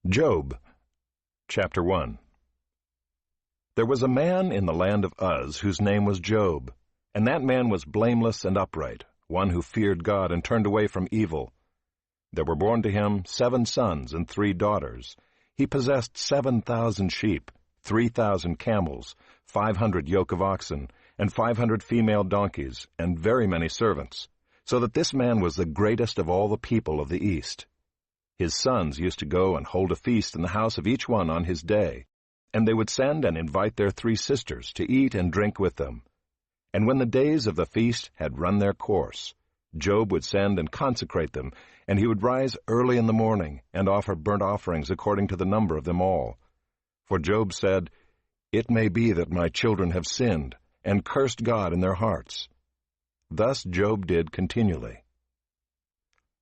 Job, chapter 1. There was a man in the land of Uz whose name was Job, and that man was blameless and upright, one who feared God and turned away from evil. There were born to him 7 sons and 3 daughters. He possessed 7,000 sheep, 3,000 camels, 500 yoke of oxen, and 500 female donkeys, and very many servants, so that this man was the greatest of all the people of the East. His sons used to go and hold a feast in the house of each one on his day, and they would send and invite their 3 sisters to eat and drink with them. And when the days of the feast had run their course, Job would send and consecrate them, and he would rise early in the morning and offer burnt offerings according to the number of them all. For Job said, "It may be that my children have sinned, and cursed God in their hearts." Thus Job did continually.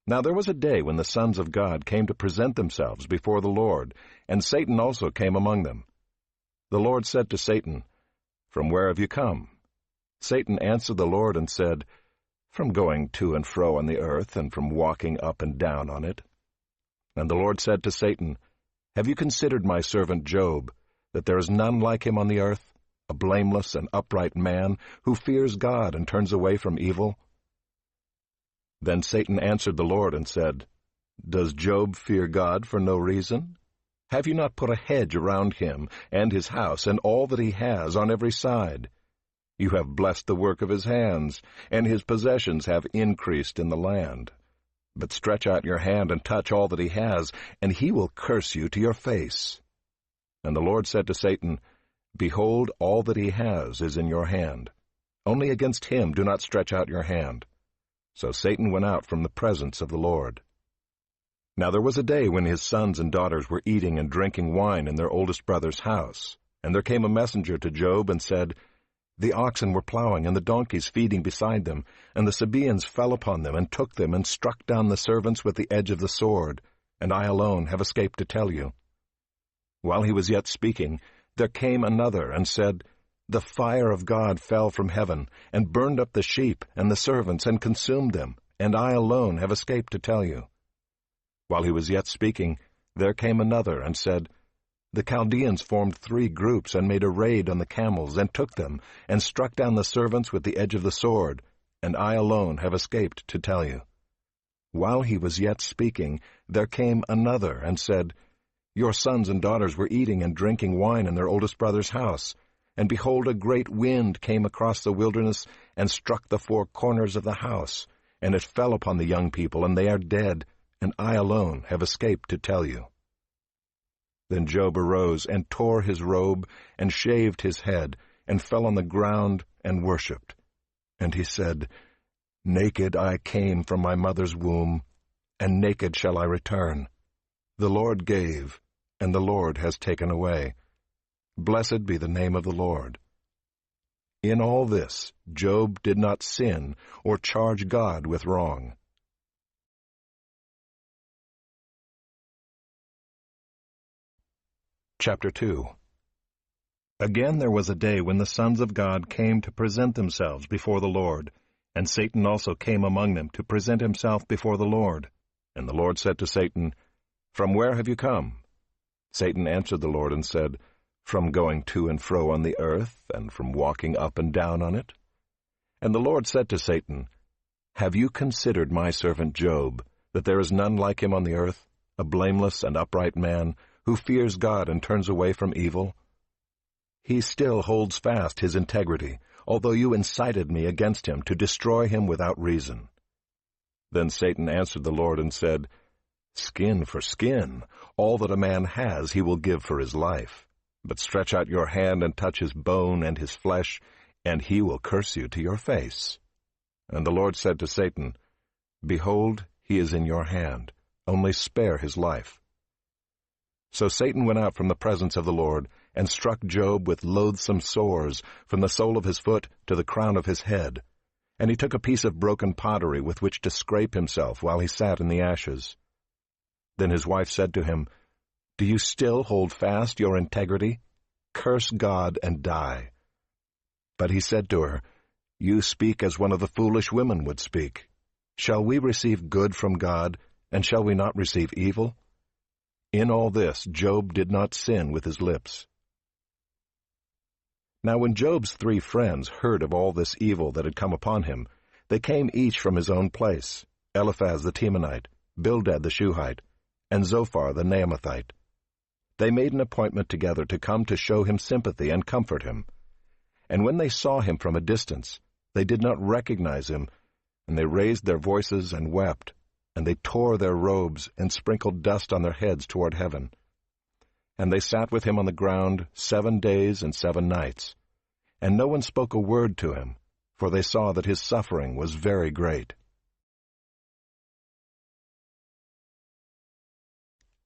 Now there was a day when the sons of God came to present themselves before the Lord, and Satan also came among them. The Lord said to Satan, "From where have you come?" Satan answered the Lord and said, "From going to and fro on the earth, and from walking up and down on it." And the Lord said to Satan, "Have you considered my servant Job, that there is none like him on the earth, a blameless and upright man, who fears God and turns away from evil?" Then Satan answered the Lord and said, "Does Job fear God for no reason? Have you not put a hedge around him and his house and all that he has on every side? You have blessed the work of his hands, and his possessions have increased in the land. But stretch out your hand and touch all that he has, and he will curse you to your face." And the Lord said to Satan, "Behold, all that he has is in your hand. Only against him do not stretch out your hand." So Satan went out from the presence of the Lord. Now there was a day when his sons and daughters were eating and drinking wine in their oldest brother's house. And there came a messenger to Job and said, "The oxen were plowing and the donkeys feeding beside them, and the Sabaeans fell upon them and took them and struck down the servants with the edge of the sword, and I alone have escaped to tell you." While he was yet speaking, there came another and said, "The fire of God fell from heaven, and burned up the sheep and the servants, and consumed them, and I alone have escaped to tell you." While he was yet speaking, there came another and said, "The Chaldeans formed 3 groups, and made a raid on the camels, and took them, and struck down the servants with the edge of the sword, and I alone have escaped to tell you." While he was yet speaking, there came another and said, "Your sons and daughters were eating and drinking wine in their oldest brother's house, and behold, a great wind came across the wilderness and struck the 4 corners of the house, and it fell upon the young people, and they are dead, and I alone have escaped to tell you." Then Job arose and tore his robe, and shaved his head, and fell on the ground and worshipped. And he said, "Naked I came from my mother's womb, and naked shall I return. The Lord gave, and the Lord has taken away. Blessed be the name of the Lord." In all this, Job did not sin or charge God with wrong. Chapter 2. Again there was a day when the sons of God came to present themselves before the Lord, and Satan also came among them to present himself before the Lord. And the Lord said to Satan, "From where have you come?" Satan answered the Lord and said, "From going to and fro on the earth, and from walking up and down on it." And the Lord said to Satan, "Have you considered my servant Job, that there is none like him on the earth, a blameless and upright man, who fears God and turns away from evil? He still holds fast his integrity, although you incited me against him to destroy him without reason." Then Satan answered the Lord and said, "Skin for skin, all that a man has he will give for his life. But stretch out your hand and touch his bone and his flesh, and he will curse you to your face." And the Lord said to Satan, "Behold, he is in your hand. Only spare his life." So Satan went out from the presence of the Lord, and struck Job with loathsome sores, from the sole of his foot to the crown of his head. And he took a piece of broken pottery with which to scrape himself while he sat in the ashes. Then his wife said to him, "Do you still hold fast your integrity? Curse God and die." But he said to her, "You speak as one of the foolish women would speak. Shall we receive good from God, and shall we not receive evil?" In all this Job did not sin with his lips. Now when Job's 3 friends heard of all this evil that had come upon him, they came each from his own place, Eliphaz the Temanite, Bildad the Shuhite, and Zophar the Naamathite. They made an appointment together to come to show him sympathy and comfort him. And when they saw him from a distance, they did not recognize him, and they raised their voices and wept, and they tore their robes and sprinkled dust on their heads toward heaven. And they sat with him on the ground 7 days and 7 nights. And no one spoke a word to him, for they saw that his suffering was very great.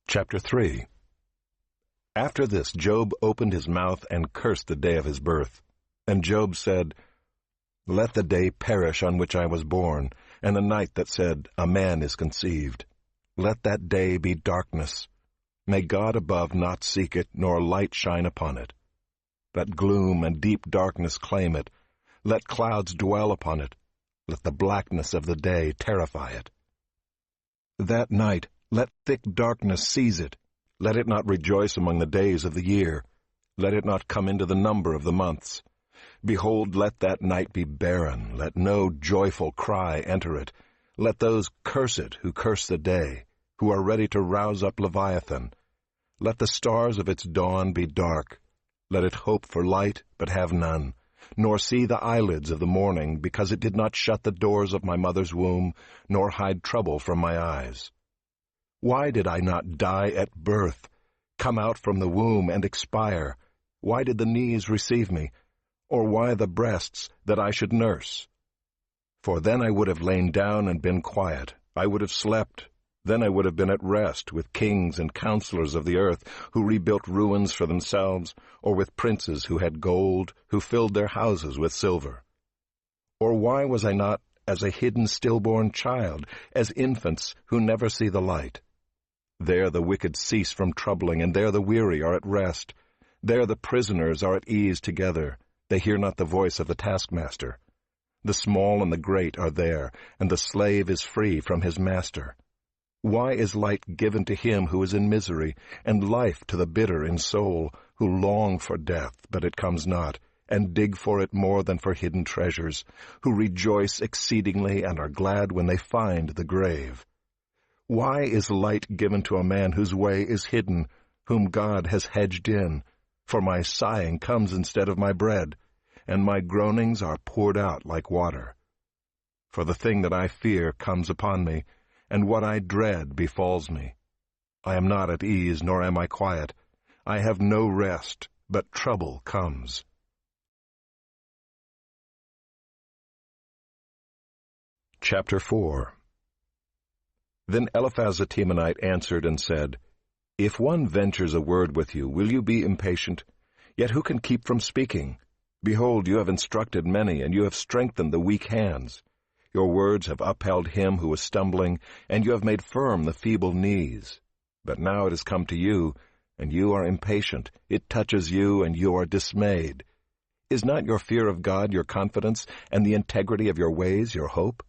Chapter 3. After this Job opened his mouth and cursed the day of his birth. And Job said, "Let the day perish on which I was born, and the night that said, A man is conceived. Let that day be darkness. May God above not seek it, nor light shine upon it. Let gloom and deep darkness claim it. Let clouds dwell upon it. Let the blackness of the day terrify it. That night let thick darkness seize it. Let it not rejoice among the days of the year. Let it not come into the number of the months. Behold, let that night be barren. Let no joyful cry enter it. Let those curse it who curse the day, who are ready to rouse up Leviathan. Let the stars of its dawn be dark. Let it hope for light, but have none, nor see the eyelids of the morning, because it did not shut the doors of my mother's womb, nor hide trouble from my eyes. Why did I not die at birth, come out from the womb and expire? Why did the knees receive me, or why the breasts that I should nurse? For then I would have lain down and been quiet. I would have slept. Then I would have been at rest with kings and counselors of the earth, who rebuilt ruins for themselves, or with princes who had gold, who filled their houses with silver. Or why was I not as a hidden stillborn child, as infants who never see the light? There the wicked cease from troubling, and there the weary are at rest. There the prisoners are at ease together. They hear not the voice of the taskmaster. The small and the great are there, and the slave is free from his master. Why is light given to him who is in misery, and life to the bitter in soul, who long for death, but it comes not, and dig for it more than for hidden treasures, who rejoice exceedingly and are glad when they find the grave? Why is light given to a man whose way is hidden, whom God has hedged in? For my sighing comes instead of my bread, and my groanings are poured out like water. For the thing that I fear comes upon me, and what I dread befalls me. I am not at ease, nor am I quiet. I have no rest, but trouble comes. Chapter 4. Then Eliphaz the Temanite answered and said, If one ventures a word with you, will you be impatient? Yet who can keep from speaking? Behold, you have instructed many, and you have strengthened the weak hands. Your words have upheld him who was stumbling, and you have made firm the feeble knees. But now it has come to you, and you are impatient. It touches you, and you are dismayed. Is not your fear of God your confidence, and the integrity of your ways your hope?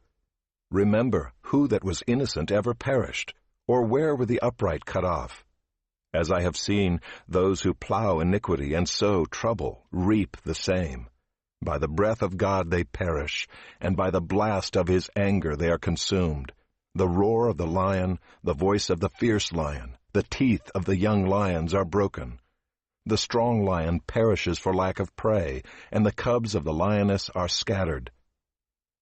Remember, who that was innocent ever perished, or where were the upright cut off? As I have seen, those who plow iniquity and sow trouble reap the same. By the breath of God they perish, and by the blast of his anger they are consumed. The roar of the lion, the voice of the fierce lion, the teeth of the young lions are broken. The strong lion perishes for lack of prey, and the cubs of the lioness are scattered.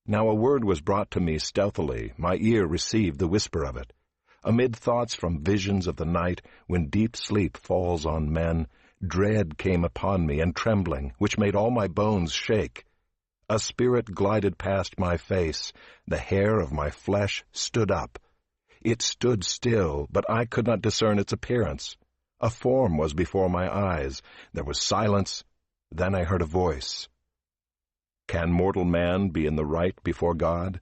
Now a word was brought to me stealthily, my ear received the whisper of it. Amid thoughts from visions of the night, when deep sleep falls on men, dread came upon me and trembling, which made all my bones shake. A spirit glided past my face, the hair of my flesh stood up. It stood still, but I could not discern its appearance. A form was before my eyes. There was silence. Then I heard a voice. Can mortal man be in the right before God?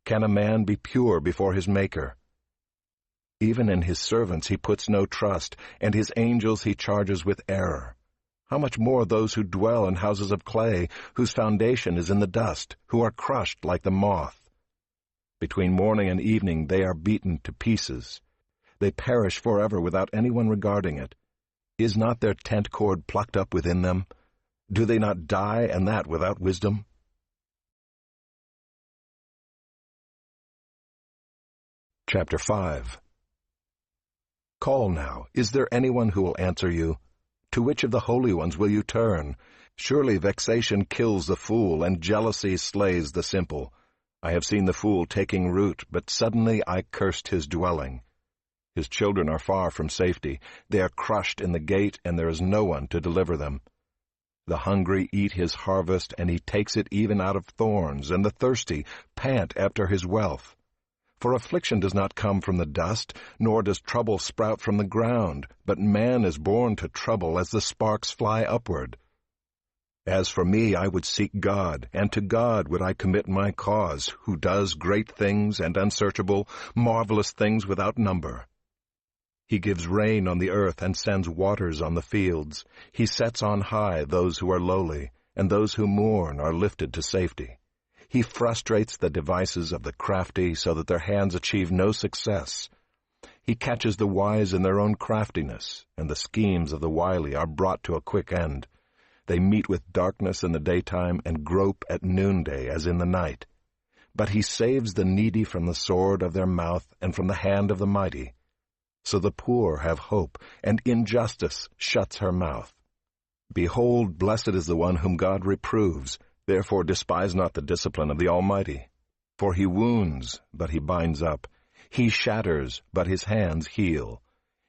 Can a man be pure before his Maker? Even in his servants he puts no trust, and his angels he charges with error. How much more those who dwell in houses of clay, whose foundation is in the dust, who are crushed like the moth? Between morning and evening they are beaten to pieces. They perish forever without anyone regarding it. Is not their tent cord plucked up within them? Do they not die, and that without wisdom? Chapter 5. Call now, is there anyone who will answer you? To which of the holy ones will you turn? Surely vexation kills the fool, and jealousy slays the simple. I have seen the fool taking root, but suddenly I cursed his dwelling. His children are far from safety. They are crushed in the gate, and there is no one to deliver them. The hungry eat his harvest, and he takes it even out of thorns, and the thirsty pant after his wealth. For affliction does not come from the dust, nor does trouble sprout from the ground, but man is born to trouble as the sparks fly upward. As for me, I would seek God, and to God would I commit my cause, who does great things and unsearchable, marvelous things without number. He gives rain on the earth and sends waters on the fields. He sets on high those who are lowly, and those who mourn are lifted to safety. He frustrates the devices of the crafty so that their hands achieve no success. He catches the wise in their own craftiness, and the schemes of the wily are brought to a quick end. They meet with darkness in the daytime and grope at noonday as in the night. But he saves the needy from the sword of their mouth and from the hand of the mighty. So the poor have hope, and injustice shuts her mouth. Behold, blessed is the one whom God reproves. Therefore despise not the discipline of the Almighty. For he wounds, but he binds up. He shatters, but his hands heal.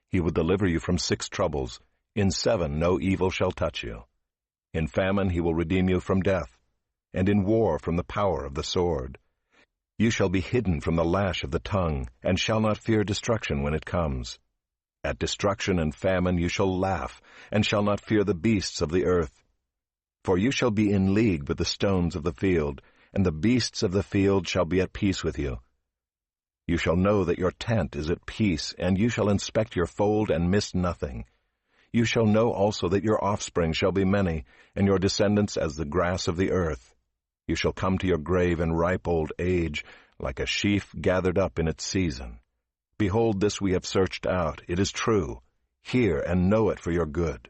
He will deliver you from 6 troubles. In 7 no evil shall touch you. In famine he will redeem you from death, and in war from the power of the sword. You shall be hidden from the lash of the tongue, and shall not fear destruction when it comes. At destruction and famine you shall laugh, and shall not fear the beasts of the earth. For you shall be in league with the stones of the field, and the beasts of the field shall be at peace with you. You shall know that your tent is at peace, and you shall inspect your fold and miss nothing. You shall know also that your offspring shall be many, and your descendants as the grass of the earth. You shall come to your grave in ripe old age, like a sheaf gathered up in its season. Behold, this we have searched out. It is true. Hear and know it for your good.